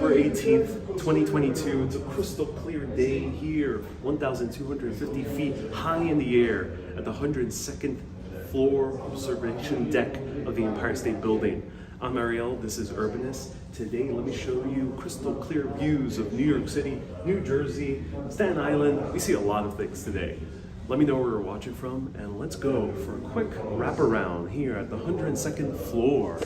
October 18th, 2022. It's a crystal clear day here, 1,250 feet high in the air at the 102nd floor observation deck of the Empire State Building. I'm Ariel, this is Urbanist. Today, let me show you crystal clear views of New York City, New Jersey, Staten Island. We see a lot of things today. Let me know where you're watching from, and let's go for a quick wraparound here at the 102nd floor.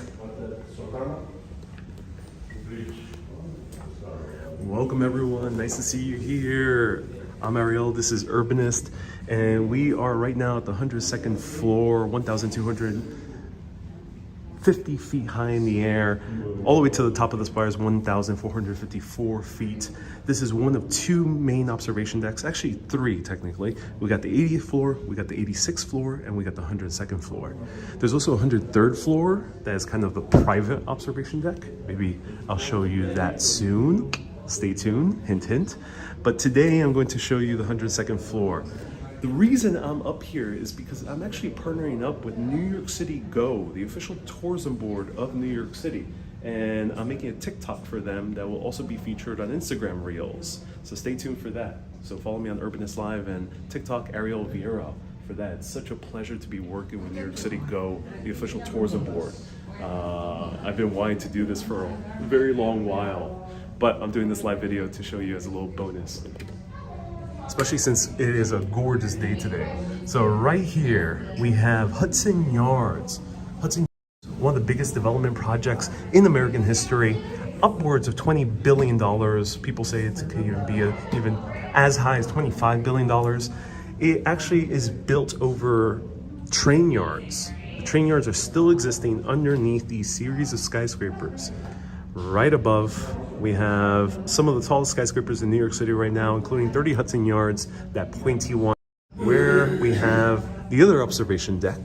Welcome everyone, nice to see you here. I'm Ariel, this is Urbanist, and we are right now at the 102nd floor, 1,250 feet high in the air. All the way to the top of the spire is 1,454 feet. This is one of two main observation decks, actually three technically. We got the 80th floor, we got the 86th floor, and we got the 102nd floor. There's also a 103rd floor that is kind of the private observation deck. Maybe I'll show you that soon. Stay tuned, hint hint. But today I'm going to show you the 102nd floor. The reason I'm up here is because I'm actually partnering up with New York City Go, the official tourism board of New York City. And I'm making a TikTok for them that will also be featured on Instagram Reels. So stay tuned for that. So follow me on Urbanist Live and TikTok Ariel Vieira for that. It's such a pleasure to be working with New York City Go, the official tourism board. I've been wanting to do this for a very long while, but I'm doing this live video to show you as a little bonus. Especially since it is a gorgeous day today. So right here, we have Hudson Yards. Hudson Yards, one of the biggest development projects in American history, upwards of $20 billion. People say it can even be even as high as $25 billion. It actually is built over train yards. The train yards are still existing underneath these series of skyscrapers. Right above, we have some of the tallest skyscrapers in New York City right now, including 30 Hudson Yards, that pointy one, where we have the other observation deck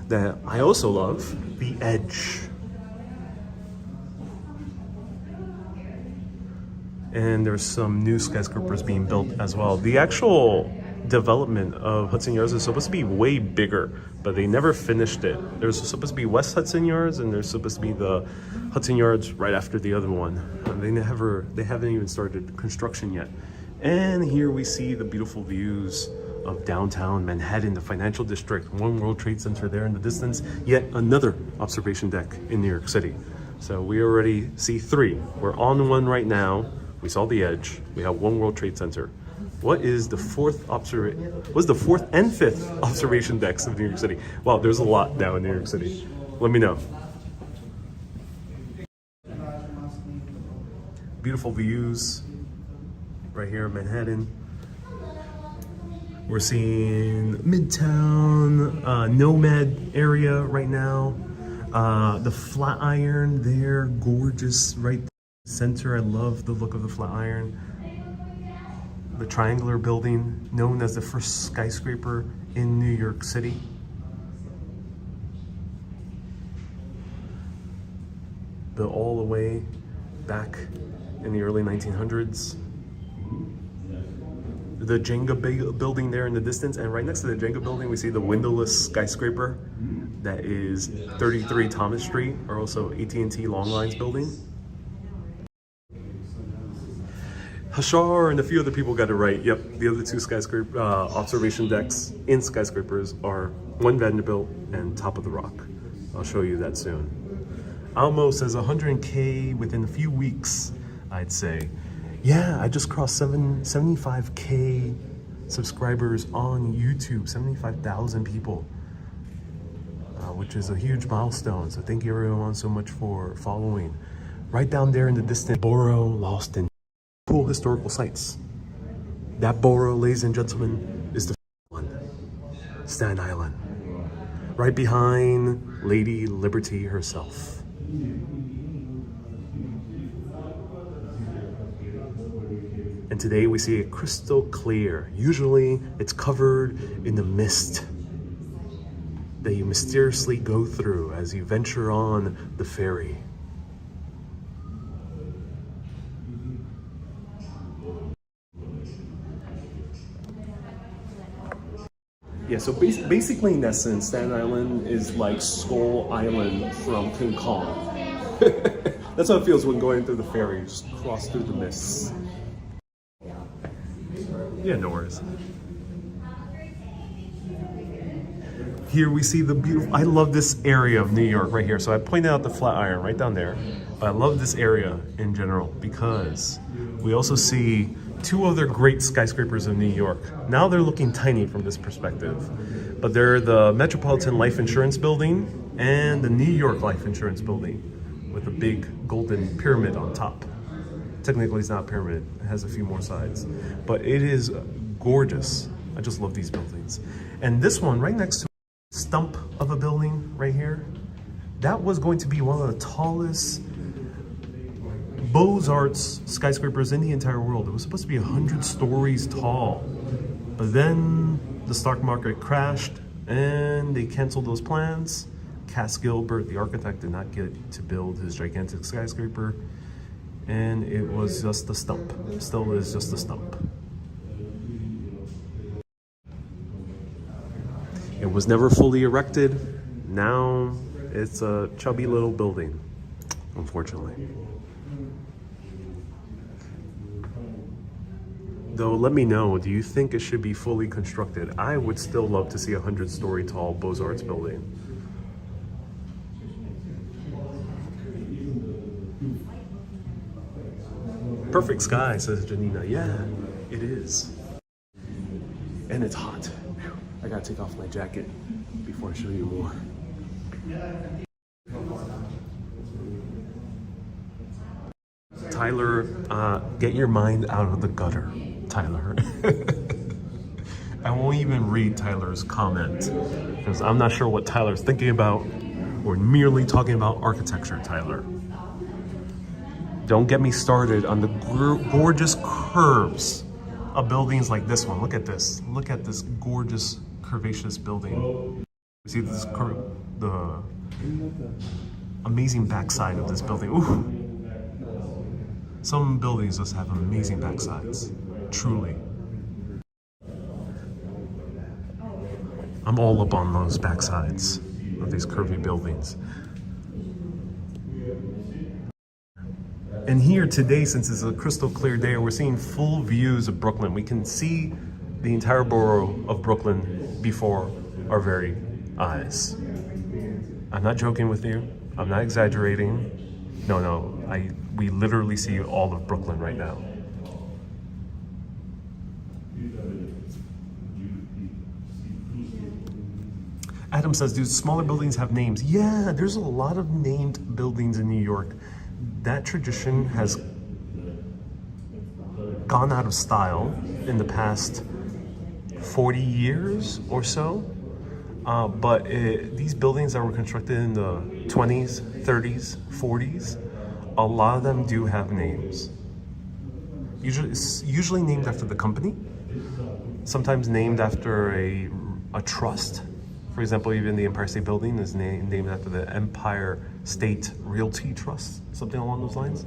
that I also love, the Edge. And there's some new skyscrapers being built as well. The actual development of Hudson Yards is supposed to be way bigger, but they never finished it. There's supposed to be West Hudson Yards, and there's supposed to be the Hudson Yards right after the other one. They haven't even started construction yet. And here we see the beautiful views of downtown Manhattan, the financial district, One World Trade Center there in the distance, yet another observation deck in New York City. So we already see three. We're on one right now. We saw the Edge. We have One World Trade Center. What is the fourth and fifth observation decks of New York City? Wow, there's a lot now in New York City. Let me know. Beautiful views right here in Manhattan. We're seeing Midtown, Nomad area right now. The Flatiron there, gorgeous right center. I love the look of the Flatiron. The triangular building, known as the first skyscraper in New York City. Built all the way back in the early 1900s. The Jenga building there in the distance, and right next to the Jenga building we see the windowless skyscraper that is 33 Thomas Street, or also AT&T Long Lines building. Hashar and a few other people got it right. Yep, the other two skyscraper observation decks in skyscrapers are One Vanderbilt and Top of the Rock. I'll show you that soon. Almost says 100K within a few weeks, I'd say. Yeah, I just crossed 75K subscribers on YouTube, 75,000 people, which is a huge milestone. So thank you everyone so much for following. Right down there in the distance, borough lost in cool historical sites. That borough, ladies and gentlemen, is the one, Staten Island. Right behind Lady Liberty herself. And today we see it crystal clear. Usually it's covered in the mist that you mysteriously go through as you venture on the ferry. Yeah, so basically in essence, Staten Island is like Skull Island from King Kong. That's how it feels when going through the ferry. You just cross through the mists. Yeah, no worries. Here we see the beautiful, I love this area of New York right here. So I pointed out the Flatiron right down there, but I love this area in general because we also see two other great skyscrapers of New York. Now they're looking tiny from this perspective, but they're the Metropolitan Life Insurance Building and the New York Life Insurance Building with a big golden pyramid on top. Technically it's not a pyramid, it has a few more sides, but it is gorgeous. I just love these buildings. And this one right next to stump of a building right here, that was going to be one of the tallest Beaux-Arts skyscrapers in the entire world. It was supposed to be 100 stories tall, but then the stock market crashed and they canceled those plans. Cass Gilbert, the architect, did not get to build his gigantic skyscraper, and it was just a stump. Still is just a stump. It was never fully erected. Now it's a chubby little building, unfortunately. Though, let me know, do you think it should be fully constructed? I would still love to see a 100-story tall Beaux-Arts building. Perfect sky, says Janina. Yeah, it is. And it's hot. I gotta take off my jacket before I show you more. Tyler, get your mind out of the gutter, Tyler. I won't even read Tyler's comment because I'm not sure what Tyler's thinking about. We're merely talking about architecture, Tyler. Don't get me started on the gorgeous curves of buildings like this one. Look at this. Look at this gorgeous curvaceous building. See this the amazing backside of this building. Ooh. Some buildings just have amazing backsides, truly. I'm all up on those backsides of these curvy buildings. And here today, since it's a crystal clear day, we're seeing full views of Brooklyn. We can see the entire borough of Brooklyn before our very eyes. I'm not joking with you. I'm not exaggerating. No, we literally see all of Brooklyn right now. Adam says, do smaller buildings have names? Yeah, there's a lot of named buildings in New York. That tradition has gone out of style in the past 40 years or so. But these buildings that were constructed in the 20s, 30s, 40s, a lot of them do have names. Usually named after the company, sometimes named after a trust. For example, even the Empire State Building is named after the Empire State Realty Trust, something along those lines.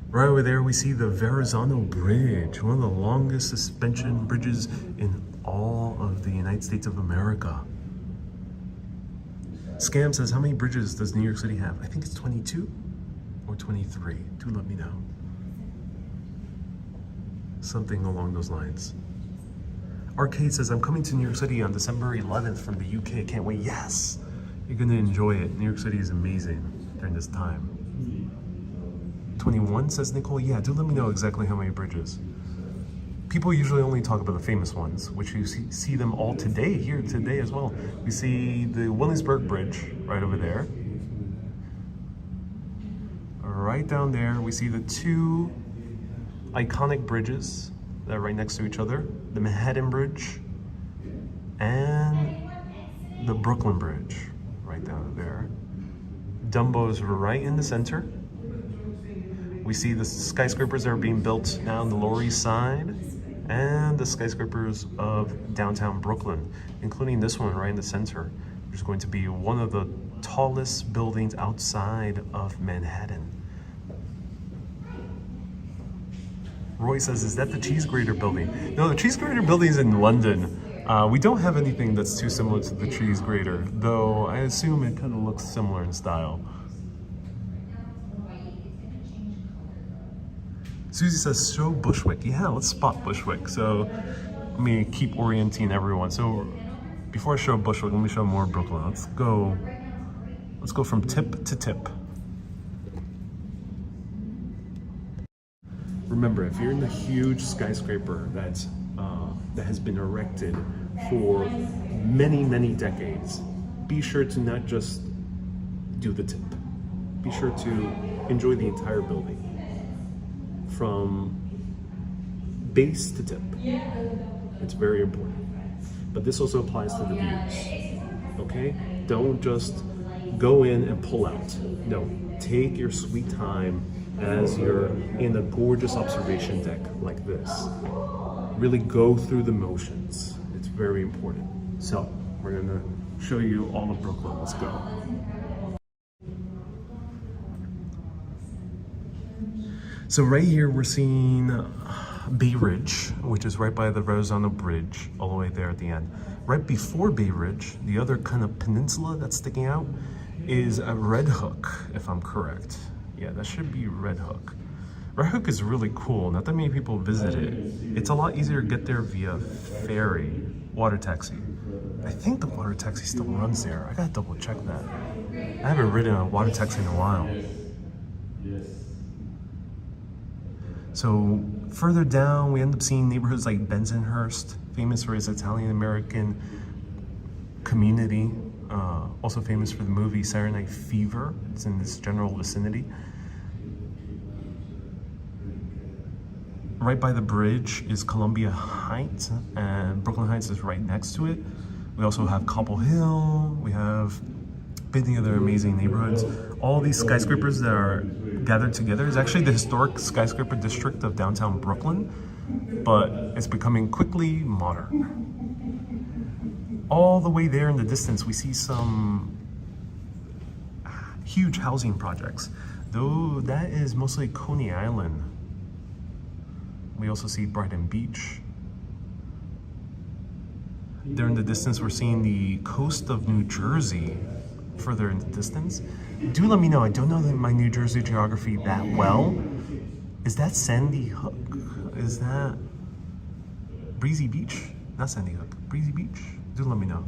Right over there, we see the Verrazano Bridge, one of the longest suspension bridges in all of the United States of America. Scam says, how many bridges does New York City have? I think it's 22 or 23. Do let me know. Something along those lines. Arcade says, I'm coming to New York City on December 11th from the UK. Can't wait. Yes, you're gonna enjoy it. New York City is amazing during this time. 21 says Nicole. Yeah, do let me know exactly how many bridges. People usually only talk about the famous ones, which you see them all today, here today as well. We see the Williamsburg Bridge right over there. Right down there, we see the two iconic bridges that are right next to each other. The Manhattan Bridge and the Brooklyn Bridge right down there. Dumbo's right in the center. We see the skyscrapers that are being built now on the Lower East Side and the skyscrapers of downtown Brooklyn, including this one right in the center, which is going to be one of the tallest buildings outside of Manhattan. Roy says, is that the cheese grater building? No, the cheese grater building is in London. We don't have anything that's too similar to the cheese grater, though I assume it kind of looks similar in style. Susie says, show Bushwick. Yeah, let's spot Bushwick. So let me keep orienting everyone. So before I show Bushwick, let me show more Brooklyn. Let's go from tip to tip. Remember, if you're in the huge skyscraper that has been erected for many, many decades, be sure to not just do the tip. Be sure to enjoy the entire building from base to tip. It's very important. But this also applies to the views, okay? Don't just go in and pull out. No, take your sweet time as you're in a gorgeous observation deck like this. Really go through the motions. It's very important. So we're gonna show you all of Brooklyn. Let's go. So right here we're seeing Bay Ridge, which is right by the Verrazano Bridge, all the way there at the end. Right before Bay Ridge, the other kind of peninsula that's sticking out is a Red Hook, if I'm correct. Yeah, that should be Red Hook. Red Hook is really cool. Not that many people visit it. It's a lot easier to get there via ferry, water taxi. I think the water taxi still runs there. I gotta double check that. I haven't ridden a water taxi in a while. So further down, we end up seeing neighborhoods like Bensonhurst, famous for its Italian-American community. Also famous for the movie Saturday Night Fever. It's in this general vicinity. Right by the bridge is Columbia Heights, and Brooklyn Heights is right next to it. We also have Cobble Hill. We have many other amazing neighborhoods. All these skyscrapers that are gathered together is actually the historic skyscraper district of downtown Brooklyn, but it's becoming quickly modern. All the way there in the distance, we see some huge housing projects, though that is mostly Coney Island. We also see Brighton Beach. There in the distance, we're seeing the coast of New Jersey further in the distance. Do let me know, I don't know my New Jersey geography that well. Is that Sandy Hook? Is that Breezy Beach? Not Sandy Hook, Breezy Beach? Do let me know.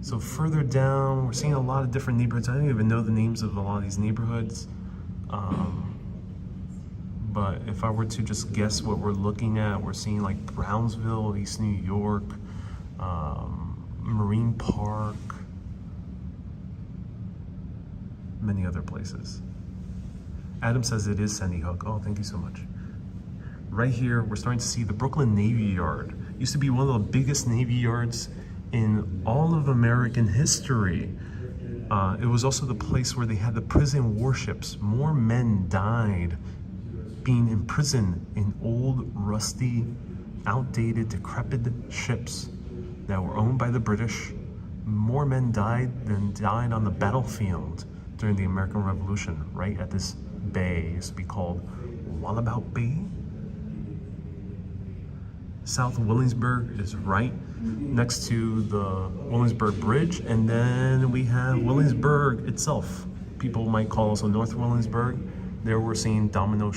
So further down, we're seeing a lot of different neighborhoods. I don't even know the names of a lot of these neighborhoods. But if I were to just guess what we're looking at, we're seeing like Brownsville, East New York, Marine Park, many other places. Adam says it is Sandy Hook. Oh, thank you so much. Right here, we're starting to see the Brooklyn Navy Yard. Used to be one of the biggest Navy yards in all of American history. It was also the place where they had the prison warships. More men died being imprisoned in old, rusty, outdated, decrepit ships that were owned by the British. More men died than died on the battlefield during the American Revolution, right at this bay. It used to be called Wallabout Bay. South Williamsburg is right next to the Williamsburg Bridge, and then we have Williamsburg itself. People might call also North Williamsburg. There we're seeing Domino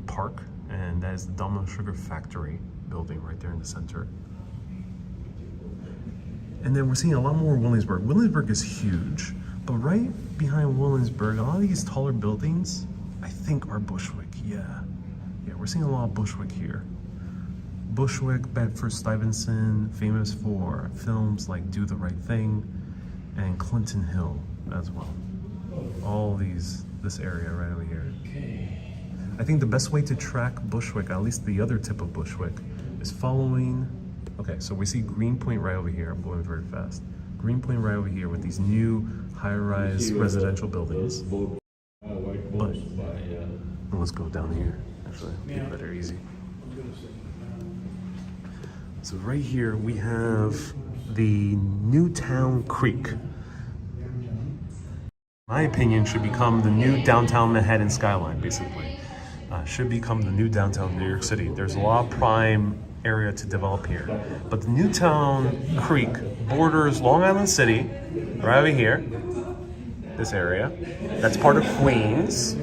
Park, and that is the Domino Sugar Factory building right there in the center. And then we're seeing a lot more Williamsburg. Williamsburg is huge, but right behind Williamsburg, a lot of these taller buildings, I think are Bushwick, yeah. Yeah, we're seeing a lot of Bushwick here. Bushwick, Bedford-Stuyvesant, famous for films like Do the Right Thing, and Clinton Hill as well. All this area right over here. I think the best way to track Bushwick, at least the other tip of Bushwick, is following. Okay, so we see Greenpoint right over here. I'm going very fast. Greenpoint right over here with these new high-rise residential buildings. But let's go down here. Actually, make it better easy. So right here we have the Newtown Creek. My opinion should become the new downtown Manhattan skyline, basically. Should become the new downtown New York City. There's a lot of prime area to develop here. But the Newtown Creek borders Long Island City, right over here. this area. That's part of Queens,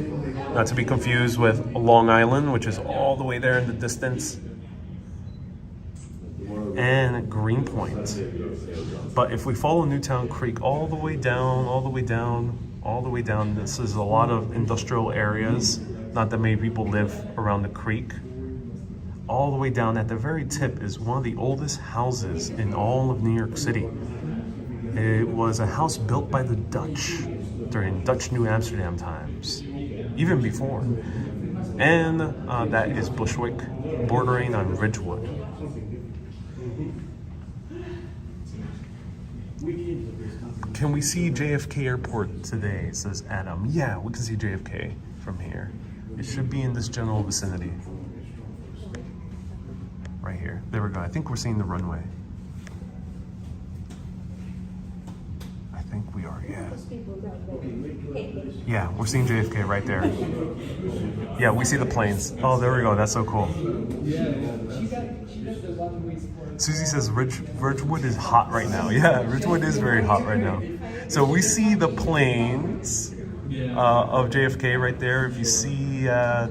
not to be confused with Long Island, which is all the way there in the distance, and Greenpoint. But if we follow Newtown Creek all the way down, all the way down, all the way down, this is a lot of industrial areas. Not that many people live around the creek. All the way down at the very tip is one of the oldest houses in all of New York City. It was a house built by the Dutch during Dutch New Amsterdam times, even before. And that is Bushwick, bordering on Ridgewood. Can we see JFK Airport today, says Adam. Yeah, we can see JFK from here. It should be in this general vicinity. Right here. There we go. I think we're seeing the runway. I think we are, yeah. Yeah, we're seeing JFK right there. Yeah, we see the planes. Oh, there we go. That's so cool. Susie says Ridgewood is hot right now. Yeah, Ridgewood is very hot right now. So we see the planes of JFK right there. If you see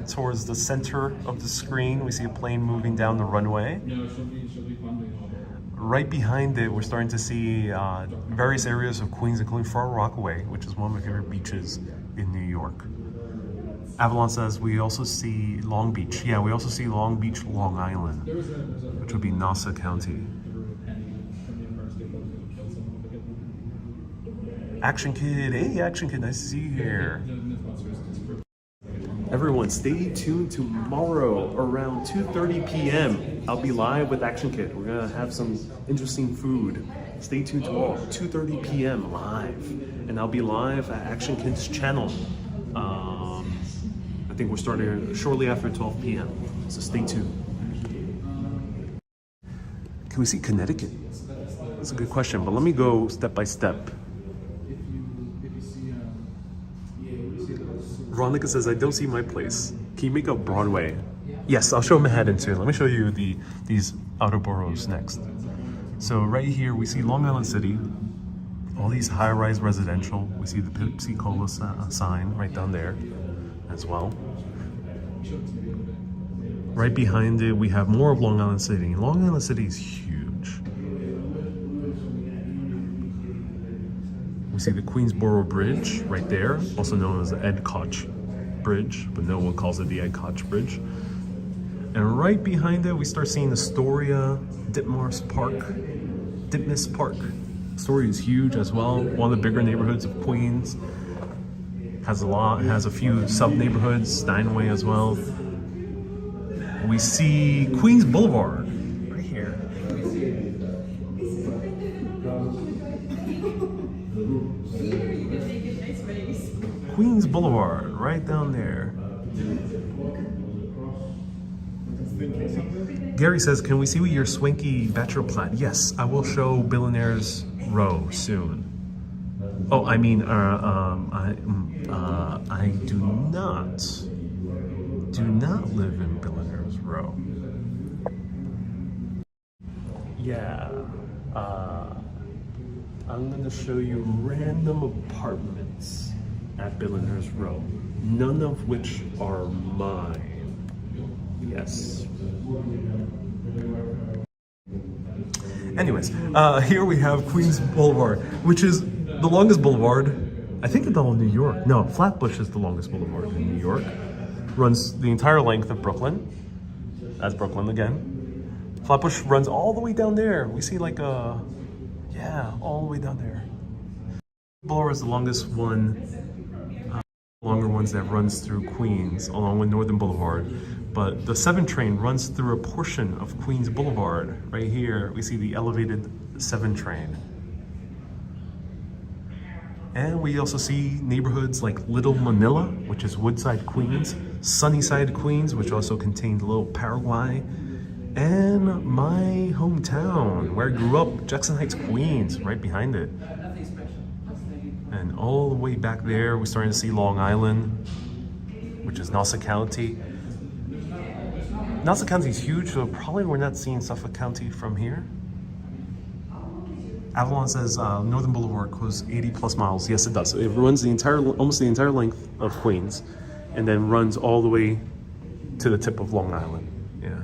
towards the center of the screen, we see a plane moving down the runway. Right behind it, we're starting to see various areas of Queens, including Far Rockaway, which is one of my favorite beaches in New York. Avalon says we also see Long Beach. Yeah, we also see Long Beach, Long Island, which would be Nassau County. Action Kid, hey Action Kid, nice to see you here. Everyone, stay tuned tomorrow around 2:30 p.m. I'll be live with Action Kid. We're gonna have some interesting food. Stay tuned tomorrow, 2:30 p.m. live. And I'll be live at Action Kid's channel. I think we're starting shortly after 12 p.m. So stay tuned. Can we see Connecticut? That's a good question, but let me go step by step. Veronica says, I don't see my place. Can you make up Broadway? Yes, I'll show Manhattan too. Let me show you these outer boroughs next. So right here, we see Long Island City, all these high-rise residential. We see the Pepsi Cola sign right down there as well. Right behind it, we have more of Long Island City. Long Island City is huge. We see the Queensboro Bridge right there, also known as the Ed Koch Bridge, but no one calls it the Ed Koch Bridge. And right behind it, we start seeing Astoria, Ditmas Park. Astoria is huge as well, one of the bigger neighborhoods of Queens. Has a few sub-neighborhoods, Steinway as well. We see Queens Boulevard right here. Queens Boulevard right down there. Gary says, can we see your swanky bachelor plat? Yes, I will show Billionaire's row soon. Oh, I mean, I do not live in Billionaire's Row. Yeah, I'm gonna show you random apartments at Billionaire's Row, none of which are mine. Yes. Anyways, here we have Queens Boulevard, which is the longest boulevard, I think, in all of New York. No, Flatbush is the longest boulevard in New York. Runs the entire length of Brooklyn. That's Brooklyn again. Flatbush runs all the way down there. We see like all the way down there. Boulevard is the longest one, longer ones that runs through Queens, along with Northern Boulevard. But the 7 train runs through a portion of Queens Boulevard. Right here, we see the elevated 7 train. And we also see neighborhoods like Little Manila, which is Woodside, Queens, Sunnyside, Queens, which also contained Little Paraguay, and my hometown, where I grew up, Jackson Heights, Queens, right behind it. And all the way back there, we're starting to see Long Island, which is Nassau County. Nassau County is huge, so probably we're not seeing Suffolk County from here. Avalon says Northern Boulevard goes 80 plus miles. Yes, it does. It runs the entire, almost the entire length of Queens, and then runs all the way to the tip of Long Island. Yeah.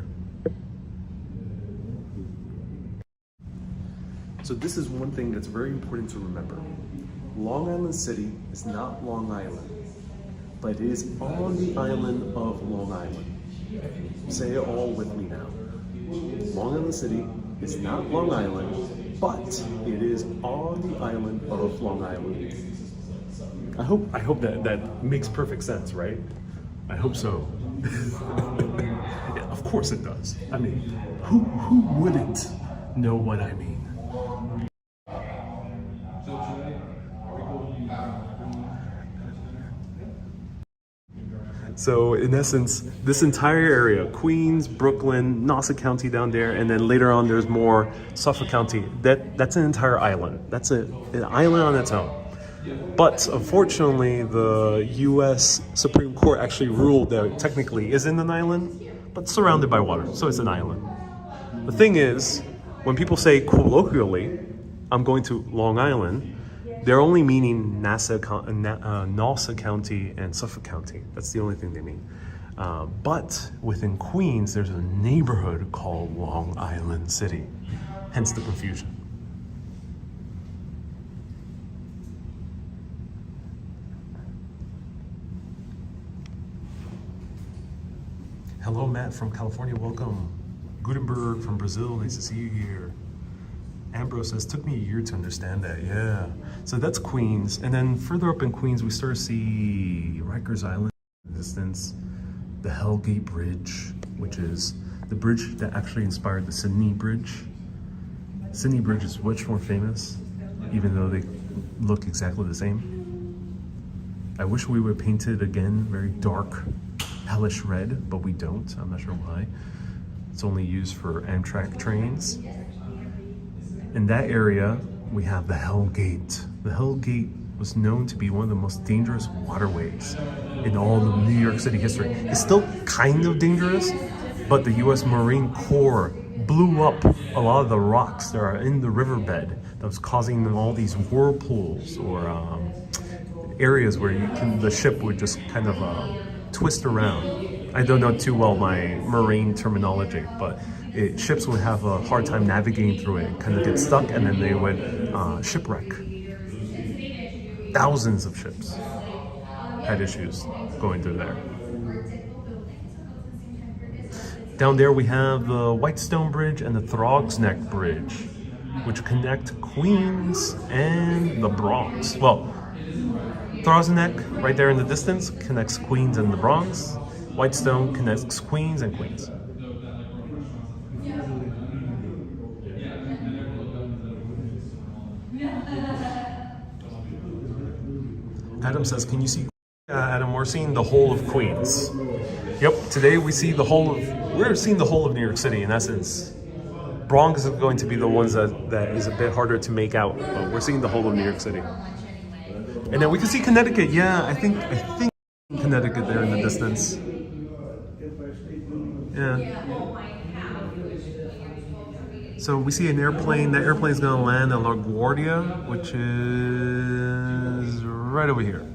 So this is one thing that's very important to remember. Long Island City is not Long Island, but it is on the island of Long Island. Say it all with me now. Long Island City is not Long Island, but it is on the island of Long Island. I hope that makes perfect sense, right? I hope so. Yeah, of course it does. I mean, who wouldn't know what I mean? So in essence, this entire area, Queens, Brooklyn, Nassau County down there, and then later on there's more Suffolk County, that's an entire island. That's an island on its own. But unfortunately, the US Supreme Court actually ruled that it technically isn't an island, but surrounded by water, so it's an island. The thing is, when people say colloquially, I'm going to Long Island, they're only meaning Nassau County and Suffolk County. That's the only thing they mean. But within Queens, there's a neighborhood called Long Island City, hence the confusion. Hello, Matt from California, welcome. Gutenberg from Brazil, nice to see you here. Ambrose says, took me a year to understand that, yeah. So that's Queens, and then further up in Queens, we start to see Rikers Island in the distance, the Hellgate Bridge, which is the bridge that actually inspired the Sydney Bridge. Sydney Bridge is much more famous, even though they look exactly the same. I wish we would paint it again, very dark, hellish red, but we don't, I'm not sure why. It's only used for Amtrak trains. In that area, we have the Hell Gate. The Hell Gate was known to be one of the most dangerous waterways in all of New York City history. It's still kind of dangerous, but the US Marine Corps blew up a lot of the rocks that are in the riverbed that was causing all these whirlpools or areas where the ship would just kind of twist around. I don't know too well my marine terminology, but ships would have a hard time navigating through it, kind of get stuck, and then they would shipwreck. Thousands of ships had issues going through there. Down there we have the Whitestone Bridge and the Throgs Neck Bridge, which connect Queens and the Bronx. Well, Throgs Neck, right there in the distance, connects Queens and the Bronx. Whitestone connects Queens and Queens. Adam says, can you see? Adam, we're seeing the whole of Queens. Yep, today we're seeing the whole of New York City in essence. Bronx is going to be the ones that is a bit harder to make out, but we're seeing the whole of New York City. And then we can see Connecticut. Yeah, I think Connecticut there in the distance. Yeah. So we see an airplane. That airplane is going to land at LaGuardia, which is right over here.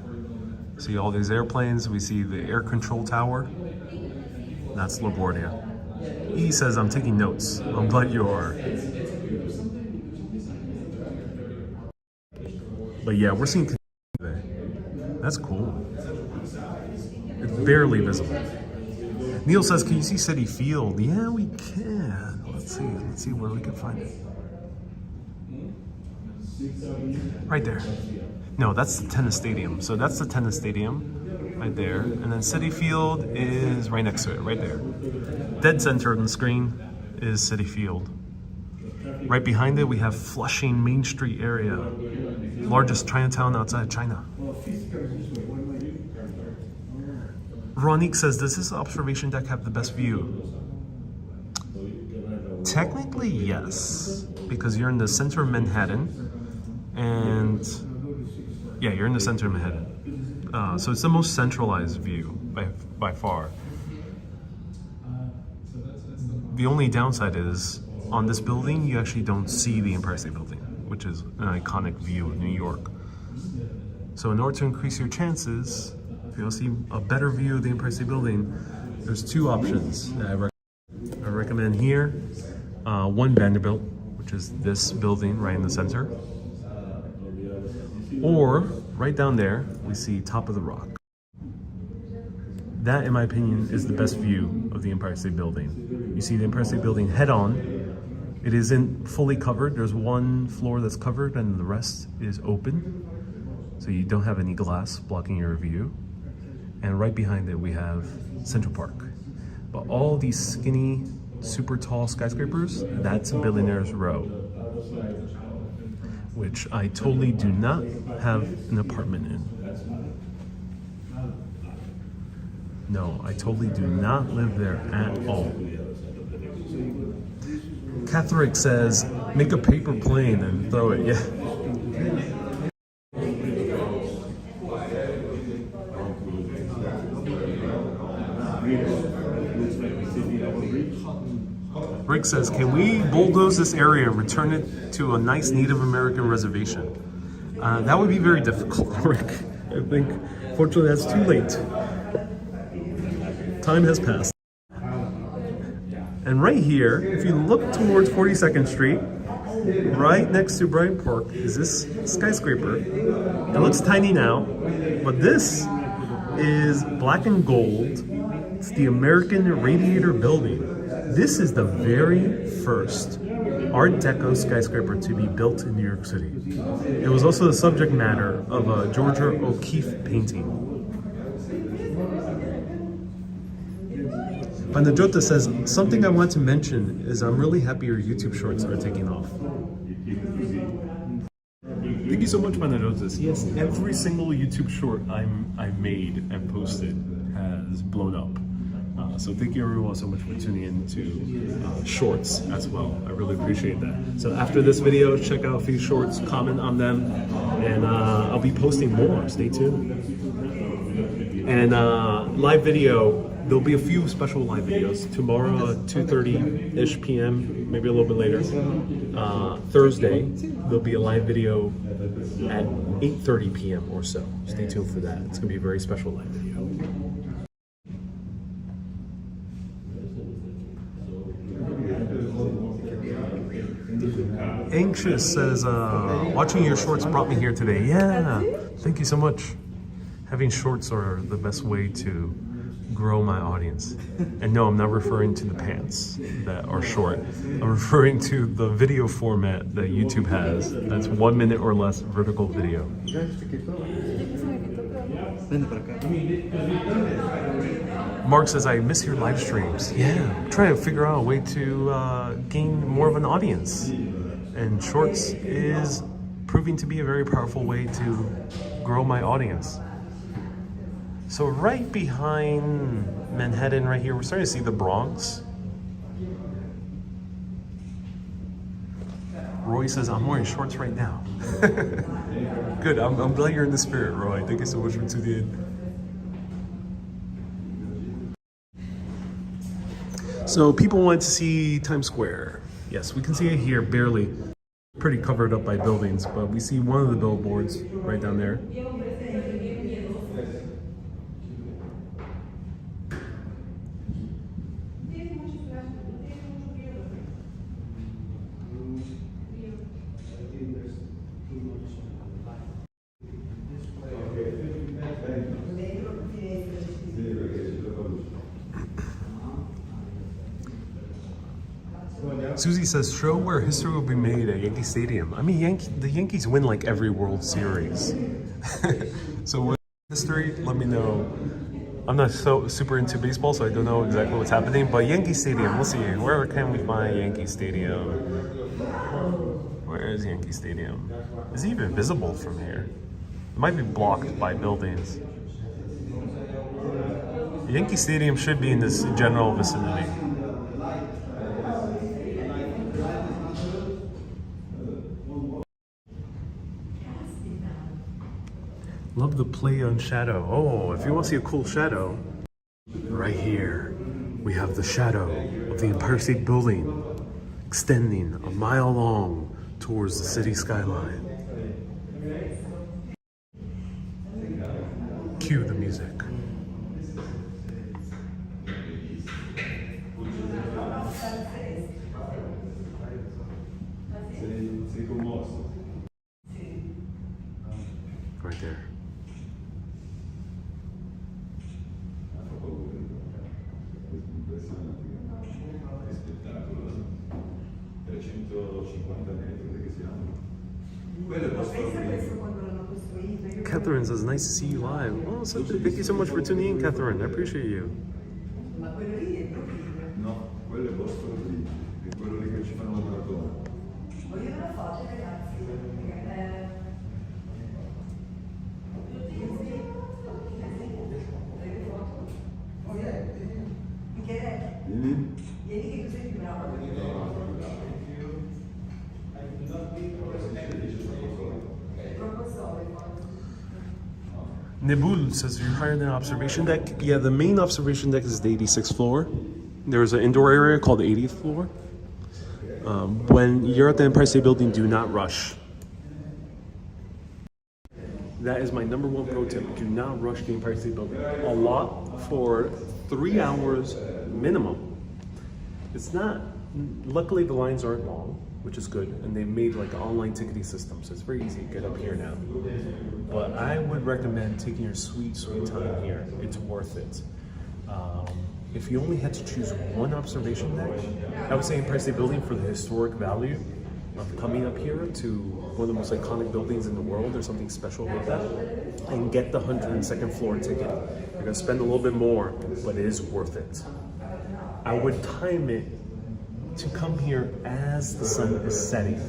See all these airplanes. We see the air control tower. That's LaGuardia. He says, I'm taking notes. I'm glad you are. But yeah, we're seeing today. That's cool. It's barely visible. Neil says, can you see City Field? Yeah, we can. Let's see where we can find it. Right there. No, that's the tennis stadium. So that's the tennis stadium right there. And then City Field is right next to it, right there. Dead center on the screen is City Field. Right behind it, we have Flushing Main Street area. Largest Chinatown outside China. Ronique says, does this observation deck have the best view? Technically, yes, because you're in the center of Manhattan, and yeah, you're in the center of Manhattan. So it's the most centralized view by far. The only downside is, on this building, you actually don't see the Empire State Building. which is an iconic view of New York. So in order to increase your chances, if you want to see a better view of the Empire State Building, there's two options that I recommend here. One Vanderbilt, which is this building right in the center. Or right down there, we see Top of the Rock. That, in my opinion, is the best view of the Empire State Building. You see the Empire State Building head on. It isn't fully covered. There's one floor that's covered and the rest is open. So you don't have any glass blocking your view. And right behind it, we have Central Park. But all these skinny, super tall skyscrapers, that's Billionaire's Row, which I totally do not have an apartment in. No, I totally do not live there at all. Catherick says, make a paper plane and throw it. Yeah. Rick says, can we bulldoze this area and return it to a nice Native American reservation? That would be very difficult, Rick. I think, fortunately, that's too late. Time has passed. And right here, if you look towards 42nd Street, right next to Bryant Park is this skyscraper. It looks tiny now, but this is black and gold. It's the American Radiator Building. This is the very first Art Deco skyscraper to be built in New York City. It was also the subject matter of a Georgia O'Keeffe painting. Panajota says, something I want to mention is I'm really happy your YouTube shorts are taking off. Thank you so much, Panajota. Yes, every single YouTube short I made and posted has blown up. So thank you everyone so much for tuning in to shorts as well. I really appreciate that. So after this video, check out a few shorts, comment on them, and I'll be posting more. Stay tuned. And live video, there'll be a few special live videos. Tomorrow at 2:30-ish p.m., maybe a little bit later. Thursday, there'll be a live video at 8:30 p.m. or so. Stay tuned for that. It's gonna be a very special live video. Anxious says, watching your shorts brought me here today. Yeah, thank you so much. Having shorts are the best way to grow my audience. And no, I'm not referring to the pants that are short. I'm referring to the video format that YouTube has. That's 1 minute or less vertical video. Mark says, I miss your live streams. Yeah, I'm trying to figure out a way to gain more of an audience. And shorts is proving to be a very powerful way to grow my audience. So right behind Manhattan right here, we're starting to see the Bronx. Roy says, I'm wearing shorts right now. Good, I'm glad you're in the spirit, Roy. Thank you so much for tuning in. So people want to see Times Square. Yes, we can see it here, barely. Pretty covered up by buildings, but we see one of the billboards right down there. Susie says, show where history will be made at Yankee Stadium. I mean, the Yankees win like every World Series. So with history, let me know. I'm not so super into baseball, so I don't know exactly what's happening, but Yankee Stadium, let's see, where can we find Yankee Stadium? Where is Yankee Stadium? Is it even visible from here? It might be blocked by buildings. Yankee Stadium should be in this general vicinity. Love the play on shadow. Oh, if you want to see a cool shadow, right here, we have the shadow of the Empire State Building extending a mile long towards the city skyline. Cue the music. Right there. Catherine says, nice to see you live. Oh, thank you so much for tuning in, Catherine. I appreciate you. No, quello è il vostro lì, è quello lì che ci fanno la maratona. Voglio una foto, ragazzi. Vieni. Vieni che tu sei più bravo. Nibul says you're higher than observation deck. Yeah, the main observation deck is the 86th floor. There's an indoor area called the 80th floor. When you're at the Empire State Building, do not rush. That is my number one pro tip. Do not rush the Empire State Building. A lot for 3 hours minimum. It's not, luckily the lines aren't long, which is good. And they made like an online ticketing system, so it's very easy to get up here now. But I would recommend taking your sweet time here. It's worth it. If you only had to choose one observation deck, I would say Empire State Building for the historic value of coming up here to one of the most iconic buildings in the world. There's something special about that. And get the 102nd floor ticket. You're gonna spend a little bit more, but it is worth it. I would time it to come here as the sun is setting.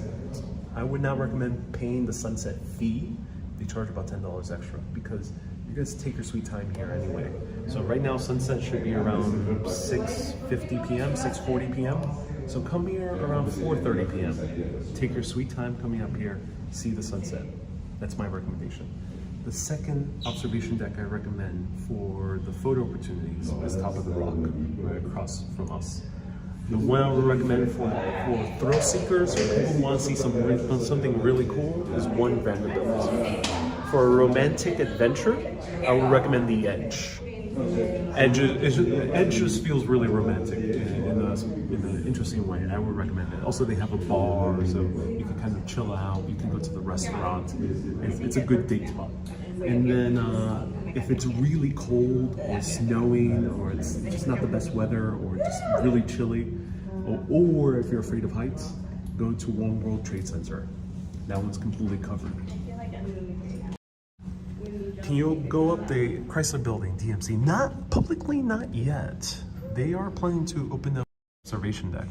I would not recommend paying the sunset fee. They charge about $10 extra because you guys take your sweet time here anyway. So right now sunset should be around 6:50 p.m., 6:40 p.m. So come here around 4:30 p.m. Take your sweet time coming up here, see the sunset. That's my recommendation. The second observation deck I recommend for the photo opportunities is Top of the Rock, right across from us. The one I would recommend for thrill seekers or people who want to see something really cool is One Vanderbilt. For a romantic adventure, I would recommend the Edge. Edge just feels really romantic in an interesting way. I would recommend it. Also, they have a bar, so you can kind of chill out. You can go to the restaurant. It's a good date spot. And then if it's really cold or snowing or it's just not the best weather or just really chilly, or if you're afraid of heights, go to One World Trade Center. That one's completely covered. Can you go up the Chrysler Building, DMC? Not publicly, not yet. They are planning to open the observation deck.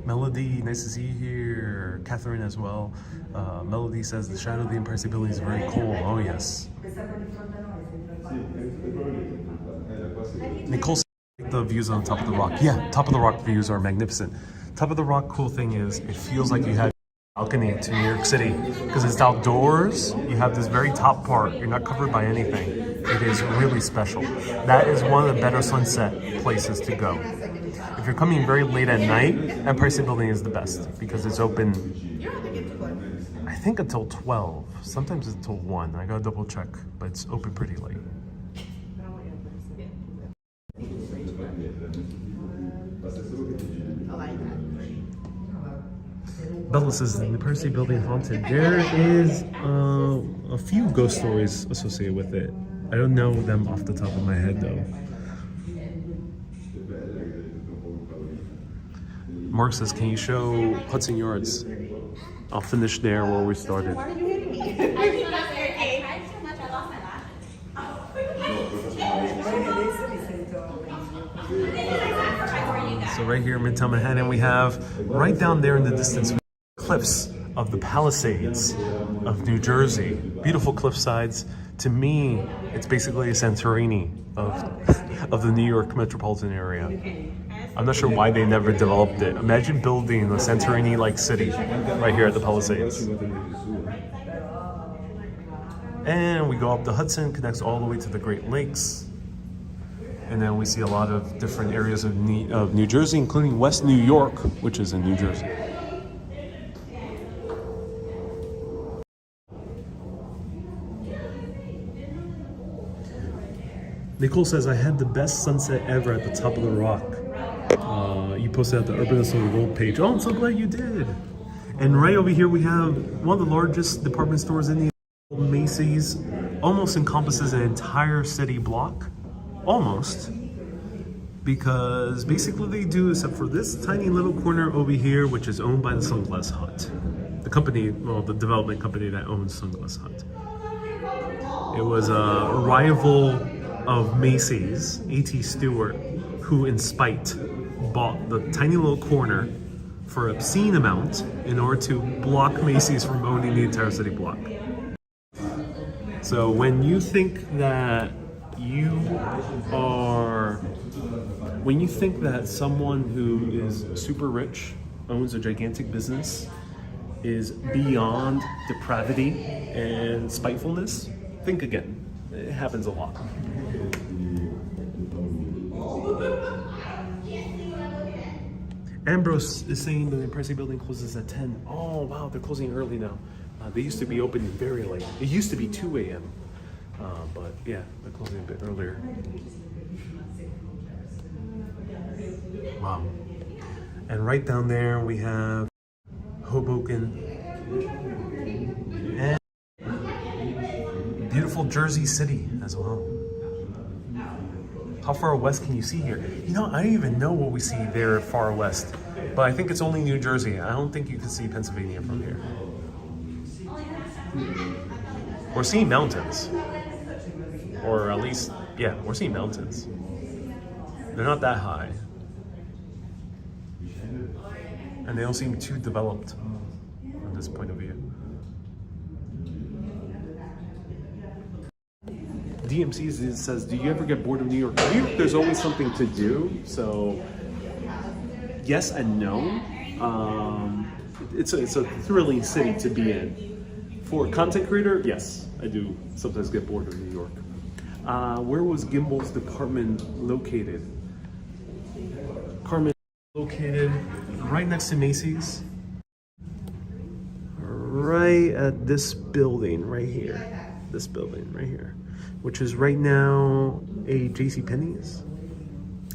Melody, nice to see you here. Catherine as well. Melody says the shadow of the Empire State Building is very cool. Oh yes. Nicole says the views on Top of the Rock. Yeah, Top of the Rock views are magnificent. Top of the Rock cool thing is it feels like you had a balcony to New York City because it's outdoors. You have this very top part. You're not covered by anything. It is really special. That is one of the better sunset places to go. If you're coming very late at night, Empire State Building is the best because it's open, I think until 12. Sometimes it's until 1. I gotta double check, but it's open pretty late. Bella says the Empire State Building haunted. There is a few ghost stories associated with it. I don't know them off the top of my head though. Mark says, can you show Hudson Yards? I'll finish there where we started. Why are you hitting me? I cried so much I lost my lashes. So right here in Midtown Manhattan, we have right down there in the distance, cliffs of the Palisades of New Jersey. Beautiful cliff sides. To me, it's basically a Santorini of the New York metropolitan area. I'm not sure why they never developed it. Imagine building a Santorini-like city right here at the Palisades. And we go up the Hudson, connects all the way to the Great Lakes. And then we see a lot of different areas of New Jersey, including West New York, which is in New Jersey. Nicole says, I had the best sunset ever at the top of the rock. You posted at the Urbanist on the Gold page. Oh, I'm so glad you did. And right over here we have one of the largest department stores in the Macy's. Almost encompasses an entire city block. Almost. Because basically they do, except for this tiny little corner over here, which is owned by the Sunglass Hut. The company, well, the development company that owns Sunglass Hut. It was a rival of Macy's, A.T. Stewart, who in spite bought the tiny little corner for an obscene amount in order to block Macy's from owning the entire city block. So when you think that someone who is super rich, owns a gigantic business, is beyond depravity and spitefulness, think again. It happens a lot. Ambrose is saying the Empire Building closes at 10. Oh, wow, they're closing early now. They used to be open very late. It used to be 2 a.m. But yeah, they're closing a bit earlier. Wow. And right down there we have Hoboken. And beautiful Jersey City as well. How far west can you see here? You know, I don't even know what we see there far west, but I think it's only New Jersey. I don't think you can see Pennsylvania from here. We're seeing mountains. Or at least, yeah, we're seeing mountains. They're not that high. And they don't seem too developed from this point of view. DMC says, do you ever get bored of New York? New York, there's always something to do, so yes and no. It's a thrilling city to be in. For a content creator, yes, I do sometimes get bored of New York. Where was Gimbel's department located? Carmen, located right next to Macy's. Right at this building right here. This building right here. Which is right now a JCPenney's.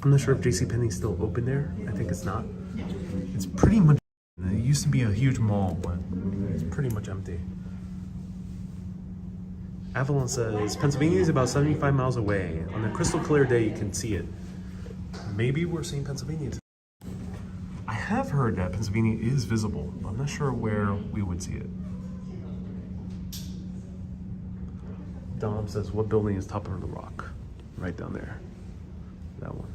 I'm not sure if JCPenney's still open there. I think it's not. It's pretty much, it used to be a huge mall, but it's pretty much empty. Avalon says, Pennsylvania is about 75 miles away. On a crystal clear day, you can see it. Maybe we're seeing Pennsylvania today. I have heard that Pennsylvania is visible, but I'm not sure where we would see it. Dom says, what building is top of the rock? Right down there. That one.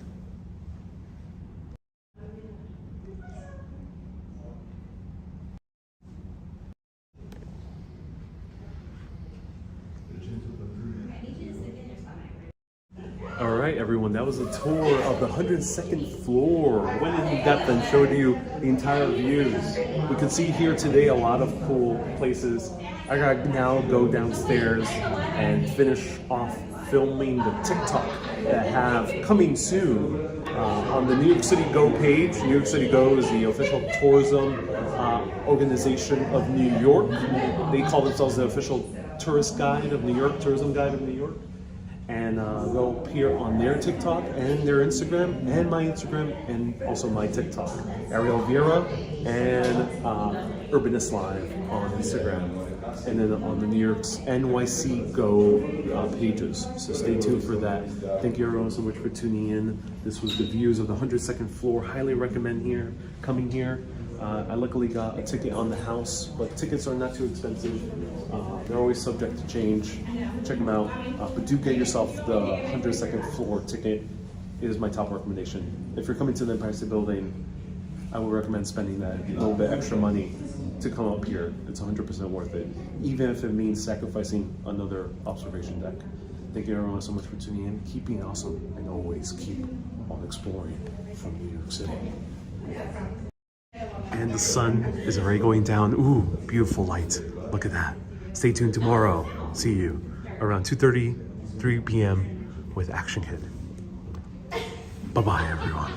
All right, everyone, that was a tour of the 102nd floor. Went in depth and showed you the entire views. We can see here today a lot of cool places. I gotta now go downstairs and finish off filming the TikTok that I have coming soon on the New York City Go page. New York City Go is the official tourism organization of New York. They call themselves the official tourist guide of New York, tourism guide of New York. And they'll appear on their TikTok and their Instagram and my Instagram and also my TikTok. Ariel Vieira and Urbanist Live on Instagram. And then on the New York's NYC Go pages. So stay tuned for that. Thank you everyone so much for tuning in. This was the views of the 102nd floor. Highly recommend coming here. I luckily got a ticket on the house, but tickets are not too expensive. They're always subject to change. Check them out. But do get yourself the 102nd floor ticket. It is my top recommendation. If you're coming to the Empire State Building, I would recommend spending that little bit extra money to come up here. It's 100% worth it, even if it means sacrificing another observation deck. Thank you everyone so much for tuning in. Keep being awesome and always keep while exploring from New York City. And the sun is already going down. Ooh, beautiful light. Look at that. Stay tuned tomorrow. See you around 2:30, 3 p.m. with Action Kid. Bye-bye, everyone.